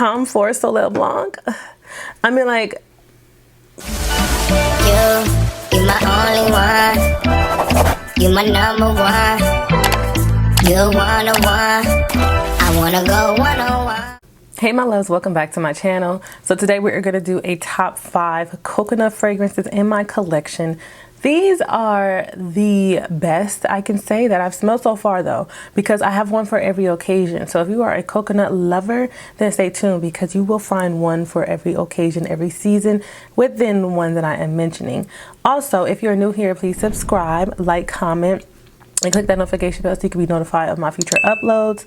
Tom Ford Soleil Blanc. I mean, like, you my only one. You my number one. You one-on-one. I wanna go one-on-one. Hey my loves, welcome back to my channel. So today we're going to do a top 5 coconut fragrances in my collection. These are the best I can say that I've smelled so far though, because I have one for every occasion. So if you are a coconut lover, then stay tuned because you will find one for every occasion, every season within the one that I am mentioning. Also, if you're new here, please subscribe, like, comment, and click that notification bell so you can be notified of my future uploads.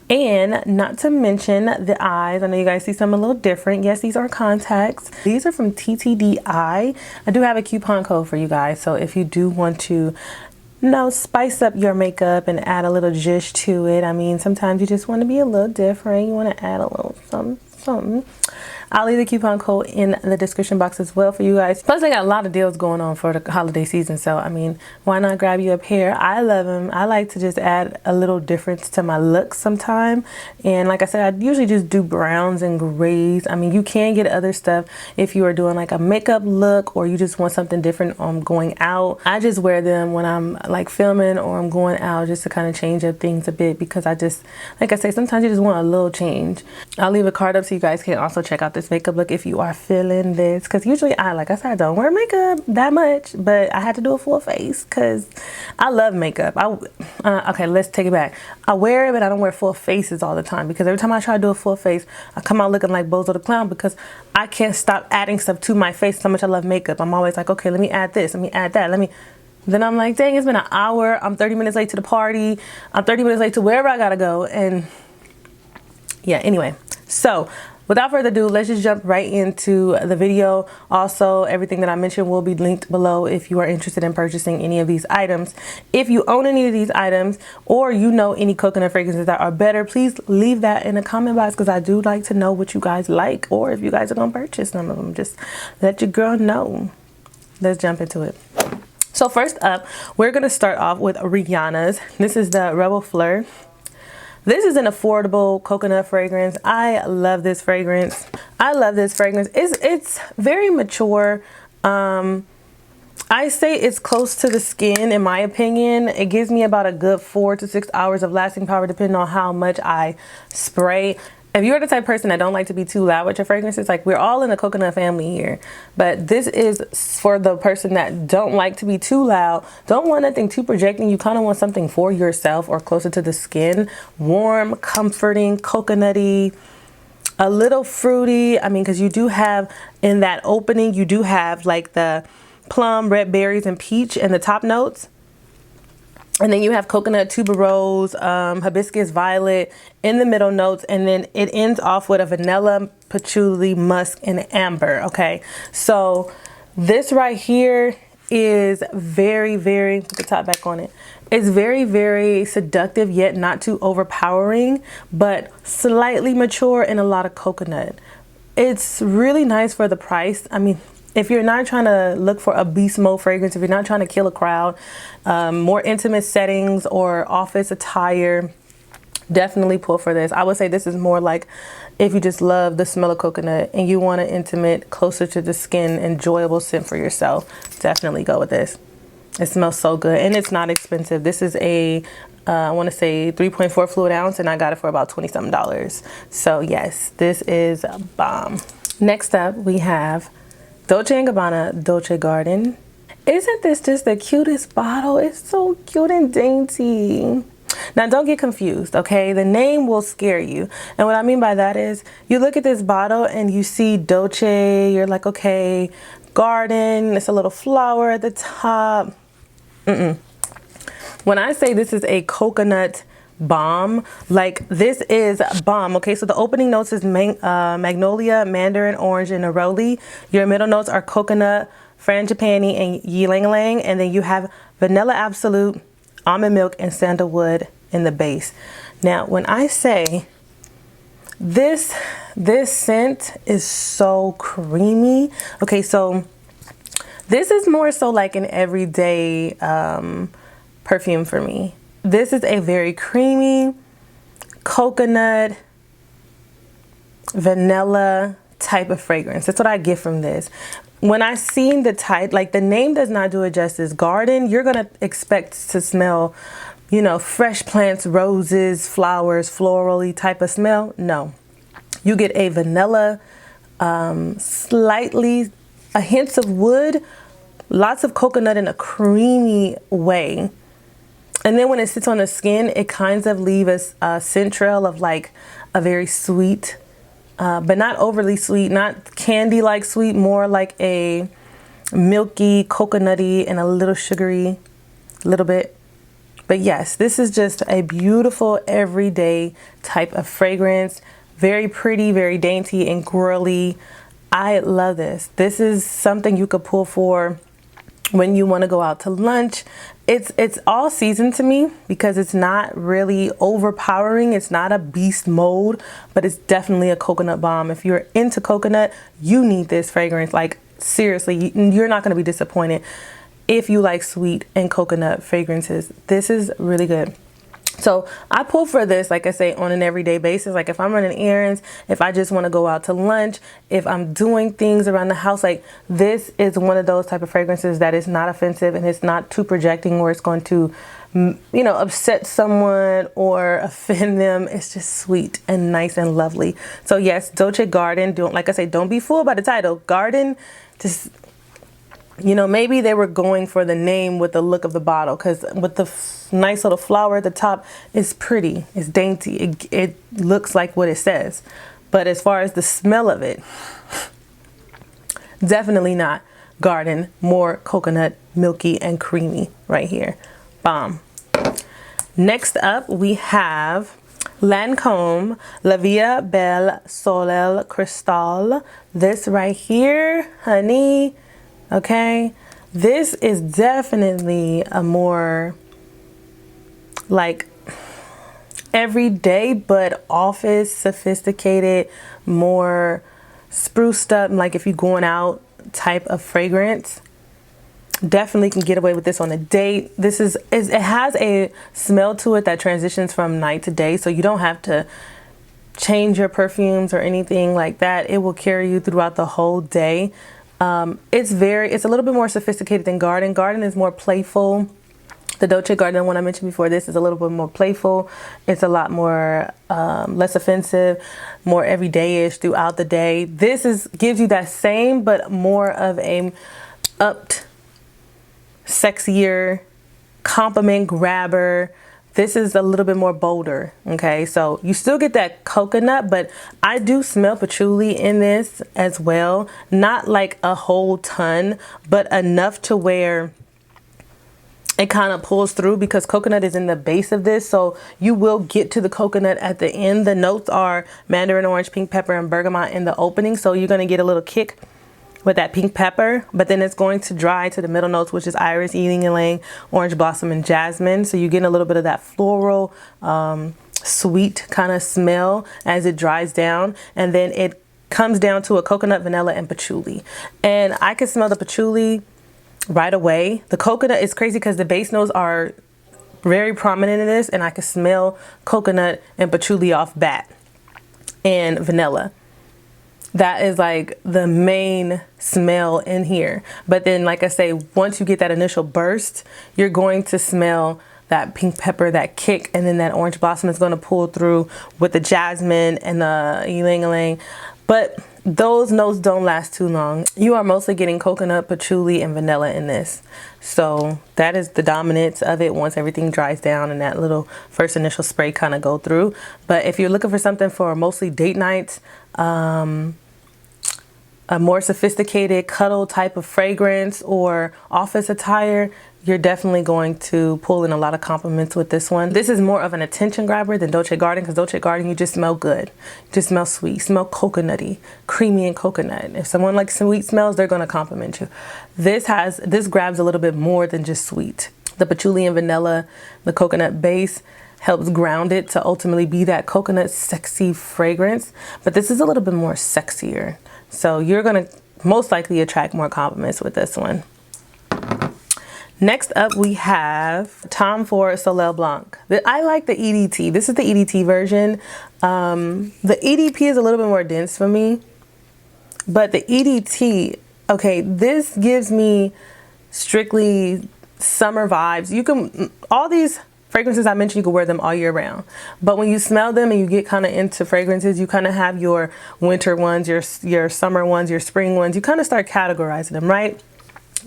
And not to mention the eyes. I know you guys see some a little different. Yes, these are contacts. These are from TTDI. I do have a coupon code for you guys. So if you do want to, you know, spice up your makeup and add a little zhuzh to it. I mean, sometimes you just want to be a little different. You want to add a little something. I'll leave the coupon code in the description box as well for you guys. Plus, they got a lot of deals going on for the holiday season. So, I mean, why not grab you a pair? I love them. I like to just add a little difference to my look sometime. And like I said, I usually just do browns and grays. I mean, you can get other stuff if you are doing like a makeup look or you just want something different going out. I just wear them when I'm like filming or I'm going out just to kind of change up things a bit because I just, like I say, sometimes you just want a little change. I'll leave a card up so you guys can also check out this makeup look if you are feeling this, because usually like I said, I don't wear makeup that much, but I had to do a full face because I love makeup. Okay, let's take it back. I wear it, but I don't wear full faces all the time because every time I try to do a full face, I come out looking like Bozo the Clown because I can't stop adding stuff to my face so much I love makeup. I'm always like, okay, let me add this, let me add that, then I'm like, dang, it's been an hour, I'm 30 minutes late to the party, I'm 30 minutes late to wherever I gotta go. And yeah, anyway, so without further ado, let's just jump right into the video. Also, everything that I mentioned will be linked below if you are interested in purchasing any of these items. If you own any of these items or you know any coconut fragrances that are better, please leave that in the comment box because I do like to know what you guys like or if you guys are going to purchase some of them. Just let your girl know. Let's jump into it. So first up, we're going to start off with Rihanna's. This is the Rebl Fleur. This is an affordable coconut fragrance. I love this fragrance. It's very mature. I say it's close to the skin in my opinion. It gives me about a good 4 to 6 hours of lasting power depending on how much I spray. If you're the type of person that don't like to be too loud with your fragrances, like we're all in the coconut family here, but this is for the person that don't like to be too loud, don't want nothing too projecting. You kind of want something for yourself or closer to the skin, warm, comforting, coconutty, a little fruity. I mean, because you do have in that opening, you do have like the plum, red berries, and peach in the top notes. And then you have coconut, tuberose, hibiscus, violet in the middle notes. And then it ends off with a vanilla, patchouli, musk, and amber. Okay. So this right here is very, very, put the top back on it. It's very, very seductive, yet not too overpowering, but slightly mature and a lot of coconut. It's really nice for the price. I mean, if you're not trying to look for a beast mode fragrance, if you're not trying to kill a crowd, more intimate settings or office attire, definitely pull for this. I would say this is more like if you just love the smell of coconut and you want an intimate, closer to the skin, enjoyable scent for yourself, definitely go with this. It smells so good and it's not expensive. This is a I want to say 3.4 fluid ounce and I got it for about $20-something. So yes, this is a bomb. Next up we have Dolce&gabbana Dolce Garden. Isn't this just the cutest bottle? It's so cute and dainty. Now don't get confused, okay? The name will scare you. And what I mean by that is you look at this bottle and you see Dolce, you're like, okay, garden, it's a little flower at the top. When I say this is a coconut bomb, like this is bomb. Okay, so the opening notes is magnolia, mandarin orange, and neroli. Your middle notes are coconut, frangipani, and ylang-ylang, and then you have vanilla absolute, almond milk, and sandalwood in the base. Now when I say this scent is so creamy. Okay, so this is more so like an everyday perfume for me. This is a very creamy coconut vanilla type of fragrance. That's what I get from this. When I seen the type, like the name does not do it justice. Garden, you're gonna expect to smell, you know, fresh plants, roses, flowers, florally type of smell. No, you get a vanilla, slightly a hint of wood, lots of coconut in a creamy way. And then when it sits on the skin, it kind of leaves a scent trail of like a very sweet, but not overly sweet, not candy-like sweet, more like a milky, coconutty, and a little sugary, little bit. But yes, this is just a beautiful everyday type of fragrance. Very pretty, very dainty and girly. I love this. This is something you could pull for when you want to go out to lunch. It's all season to me because it's not really overpowering. It's not a beast mode, but it's definitely a coconut bomb. If you're into coconut, you need this fragrance. Like seriously, you're not going to be disappointed if you like sweet and coconut fragrances. This is really good. So I pull for this, like I say, on an everyday basis. Like if I'm running errands, if I just want to go out to lunch, if I'm doing things around the house, like this is one of those type of fragrances that is not offensive and it's not too projecting where it's going to, you know, upset someone or offend them. It's just sweet and nice and lovely. So yes, Dolce Garden, like I say, don't be fooled by the title. Garden, just, you know, maybe they were going for the name with the look of the bottle, because with the nice little flower at the top, it's pretty, it's dainty, it looks like what it says. But as far as the smell of it, definitely not Garden. More coconut, milky and creamy right here. Bomb. Next up we have Lancome La Vie Belle Soleil Cristal. This right here, honey. Okay, this is definitely a more like everyday but office sophisticated, more spruced up, like if you're going out type of fragrance. Definitely can get away with this on a date. This is it has a smell to it that transitions from night to day, so you don't have to change your perfumes or anything like that. It will carry you throughout the whole day. It's a little bit more sophisticated than Garden. Garden is more playful. The Dolce Garden one I mentioned before, this is a little bit more playful. It's a lot more less offensive, more everyday-ish throughout the day. This gives you that same but more of a upped, sexier, compliment grabber. This is a little bit more bolder, okay? So you still get that coconut, but I do smell patchouli in this as well. Not like a whole ton, but enough to where it kind of pulls through, because coconut is in the base of this, so you will get to the coconut at the end. The notes are mandarin orange, pink pepper, and bergamot in the opening, so you're going to get a little kick with that pink pepper, but then it's going to dry to the middle notes, which is iris, ylang-ylang, orange blossom, and jasmine. So you're getting a little bit of that floral, sweet kind of smell as it dries down, and then it comes down to a coconut, vanilla, and patchouli. And I can smell the patchouli right away. The coconut is crazy because the base notes are very prominent in this, and I can smell coconut and patchouli off bat, and vanilla. That is like the main smell in here. But then, like I say, once you get that initial burst, you're going to smell that pink pepper, that kick, and then that orange blossom is going to pull through with the jasmine and the ylang-ylang. But those notes don't last too long. You are mostly getting coconut, patchouli, and vanilla in this. So that is the dominance of it once everything dries down and that little first initial spray kind of go through. But if you're looking for something for mostly date nights, a more sophisticated cuddle type of fragrance or office attire, you're definitely going to pull in a lot of compliments with this one. This is more of an attention grabber than Dolce Garden, because Dolce Garden, you just smell good. You just smell sweet, you smell coconutty, creamy and coconut. If someone likes sweet smells, they're gonna compliment you. This grabs a little bit more than just sweet. The patchouli and vanilla, the coconut base helps ground it to ultimately be that coconut sexy fragrance. But this is a little bit more sexier. So you're gonna most likely attract more compliments with this one. Next up, we have Tom Ford Soleil Blanc. I like the EDT. This is the EDT version. The EDP is a little bit more dense for me, but the EDT, okay, this gives me strictly summer vibes. You can, all these fragrances I mentioned, you can wear them all year round. But when you smell them and you get kind of into fragrances, you kind of have your winter ones, your summer ones, your spring ones. You kind of start categorizing them, right?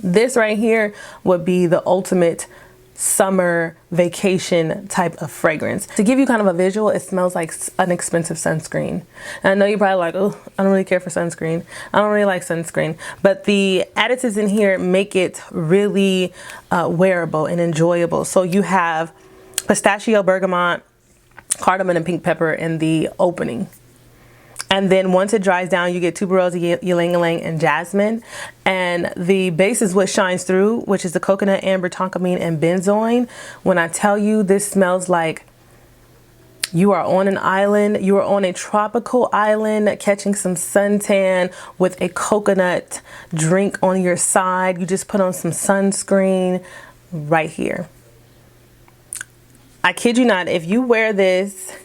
This right here would be the ultimate summer vacation type of fragrance. To give you kind of a visual, it smells like an expensive sunscreen. And I know you're probably like, oh, I don't really care for sunscreen. I don't really like sunscreen. But the additives in here make it really wearable and enjoyable. So you have pistachio, bergamot, cardamom, and pink pepper in the opening. And then once it dries down, you get tuberose, ylang-ylang, and jasmine. And the base is what shines through, which is the coconut, amber, tonkamine, and benzoin. When I tell you, this smells like you are on an island, you are on a tropical island, catching some suntan with a coconut drink on your side. You just put on some sunscreen right here. I kid you not, if you wear this,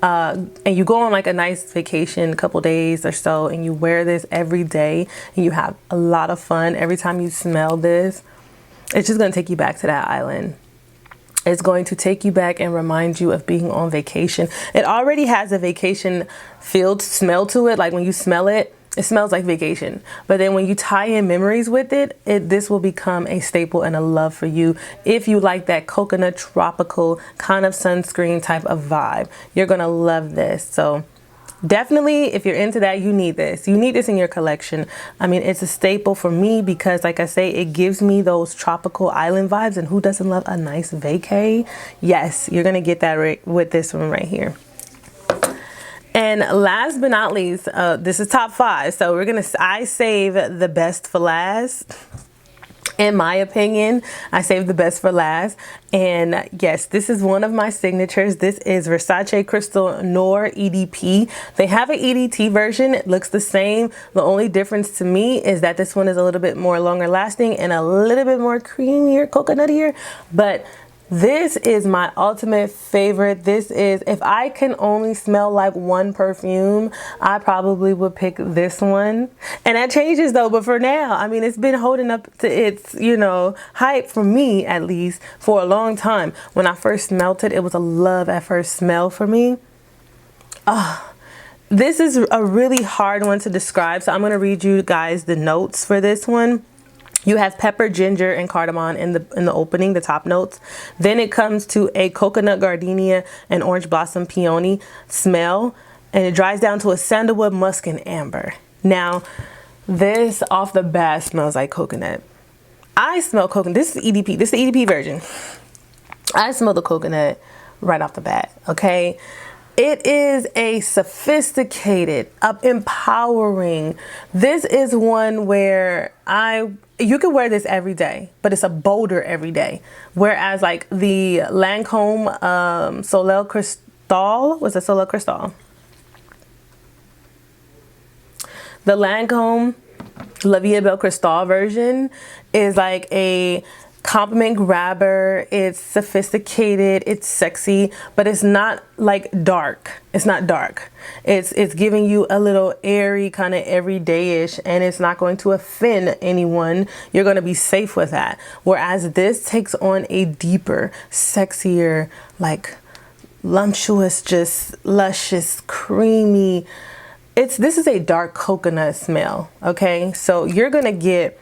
and you go on like a nice vacation, a couple days or so, and you wear this every day and you have a lot of fun every time you smell this, it's just going to take you back to that island. It's going to take you back and remind you of being on vacation. It already has a vacation filled smell to it. Like when you smell it, it smells like vacation. But then when you tie in memories with it, this will become a staple and a love for you. If you like that coconut tropical kind of sunscreen type of vibe, you're gonna love this. So definitely, if you're into that, you need this. You need this in your collection. I mean, it's a staple for me because, like I say, it gives me those tropical island vibes. And who doesn't love a nice vacay? Yes, you're gonna get that right with this one right here. And last but not least, this is top 5. So I save the best for last. In my opinion, I saved the best for last. And yes, this is one of my signatures. This is Versace Crystal Noir EDP. They have an EDT version. It looks the same. The only difference to me is that this one is a little bit more longer lasting and a little bit more creamier, coconuttier. But this is my ultimate favorite. This is, if I can only smell like one perfume, I probably would pick this one. And that changes though, but for now, I mean, it's been holding up to its, you know, hype for me at least for a long time. When I first smelled it, it was a love at first smell for me. This is a really hard one to describe. So I'm gonna read you guys the notes for this one. You have pepper, ginger, and cardamom in the opening, the top notes. Then it comes to a coconut gardenia and orange blossom peony smell, and it dries down to a sandalwood, musk, and amber. Now, this off the bat smells like coconut. I smell coconut. This is EDP. This is the EDP version. I smell the coconut right off the bat. Okay. It is a sophisticated, empowering. This is one where you can wear this every day, but it's a bolder every day. Whereas like the Lancome Soleil Crystal, was it Soleil Crystal? The Lancome La Vie Belle Crystal version is like a compliment grabber. It's sophisticated, it's sexy, but it's not like dark. It's not dark. It's giving you a little airy, kind of everyday-ish, and it's not going to offend anyone. You're going to be safe with that. Whereas this takes on a deeper, sexier, like lumptuous, just luscious, creamy. This is a dark coconut smell. Okay, so you're gonna get,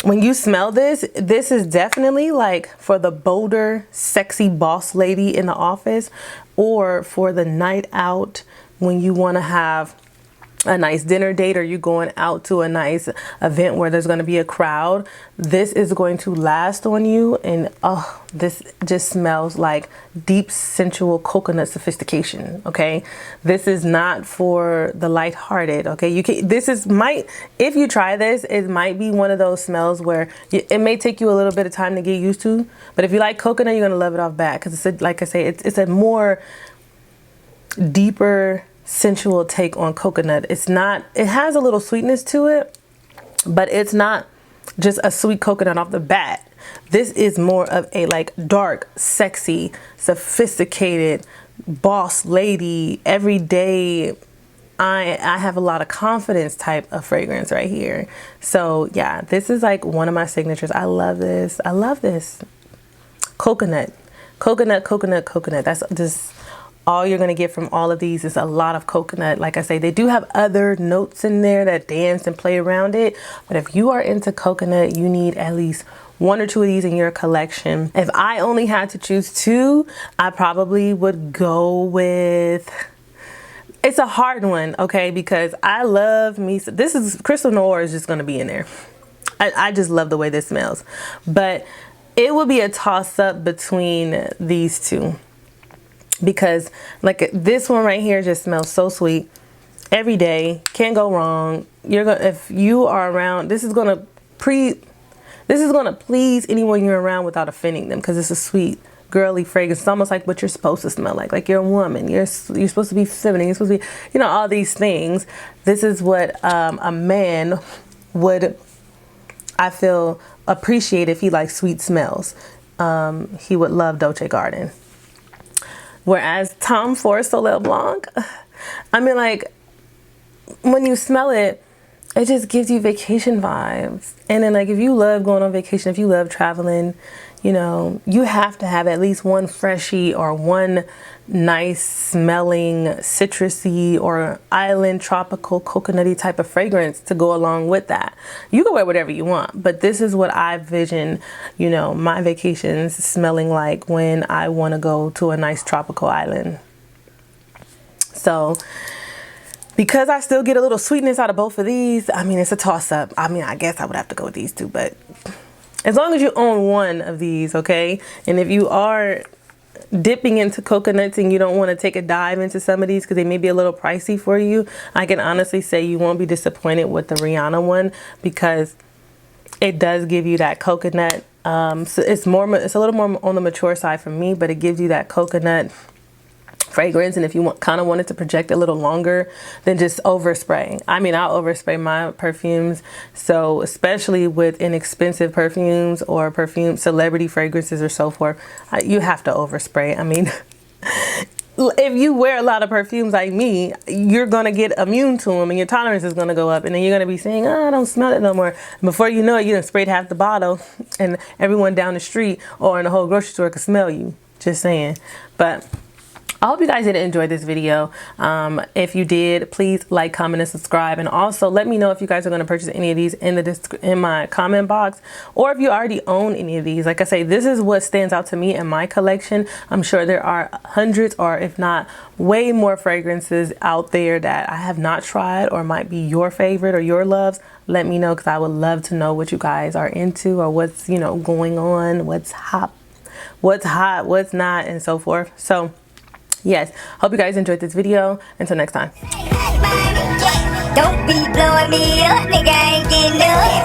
when you smell this is definitely like for the bolder, sexy boss lady in the office, or for the night out when you want to have a nice dinner date, or you going out to a nice event where there's going to be a crowd. This is going to last on you, and this just smells like deep, sensual coconut sophistication. Okay, this is not for the lighthearted. Okay, if you try this, it might be one of those smells where it may take you a little bit of time to get used to, but if you like coconut, you're gonna love it off bat, because it's like I say, it's a more deeper, sensual take on coconut. It has a little sweetness to it, but it's not just a sweet coconut off the bat. This is more of a like dark, sexy, sophisticated, boss lady, everyday, I have a lot of confidence type of fragrance right here. So yeah, this is like one of my signatures. I love this. I love this. Coconut, coconut, coconut, coconut. That's just all you're going to get from all of these is a lot of coconut. Like I say, they do have other notes in there that dance and play around it. But if you are into coconut, you need at least 1 or 2 of these in your collection. If I only had to choose 2, I probably would go with... It's a hard one, okay, because I love me. This is Crystal Noir is just going to be in there. I just love the way this smells. But it would be a toss up between these 2. Because like this one right here just smells so sweet. Every day, can't go wrong. You're gonna, if you are around, this is gonna please anyone you're around without offending them, because it's a sweet, girly fragrance. It's almost like what you're supposed to smell like. Like you're a woman. You're supposed to be feminine. You're supposed to be, you know, all these things. This is what a man would, I feel, appreciate if he likes sweet smells. He would love Dolce&gabbana. Whereas Tom Ford Soleil Blanc, I mean, like, when you smell it, it just gives you vacation vibes. And then, like, if you love going on vacation, if you love traveling, you know, you have to have at least one freshie or one nice smelling citrusy or island tropical coconutty type of fragrance to go along with that. You can wear whatever you want, but this is what I vision, you know, my vacations smelling like when I want to go to a nice tropical island. So because I still get a little sweetness out of both of these, I mean, it's a toss up. I mean, I guess I would have to go with these 2, but as long as you own one of these, okay? And if you are dipping into coconuts and you don't want to take a dive into some of these because they may be a little pricey for you, I can honestly say you won't be disappointed with the Rihanna one, because it does give you that coconut. So it's a little more on the mature side for me, but it gives you that coconut fragrance. And if you kind of wanted to project a little longer than just overspray. I mean, I'll overspray my perfumes. So especially with inexpensive perfumes or perfume celebrity fragrances or so forth, you have to overspray. I mean, if you wear a lot of perfumes like me, you're going to get immune to them and your tolerance is going to go up. And then you're going to be saying, oh, I don't smell it no more. And before you know it, you done sprayed half the bottle and everyone down the street or in the whole grocery store can smell you. Just saying. But I hope you guys did enjoy this video. If you did, please like, comment, and subscribe. And also let me know if you guys are going to purchase any of these in my comment box, or if you already own any of these. Like I say, this is what stands out to me in my collection. I'm sure there are hundreds, or if not way more fragrances out there that I have not tried or might be your favorite or your loves. Let me know, because I would love to know what you guys are into, or what's, you know, going on, what's hot, what's not, and so forth. So yes, hope you guys enjoyed this video. Until next time. Don't be blowing me up, nigga, I ain't getting up.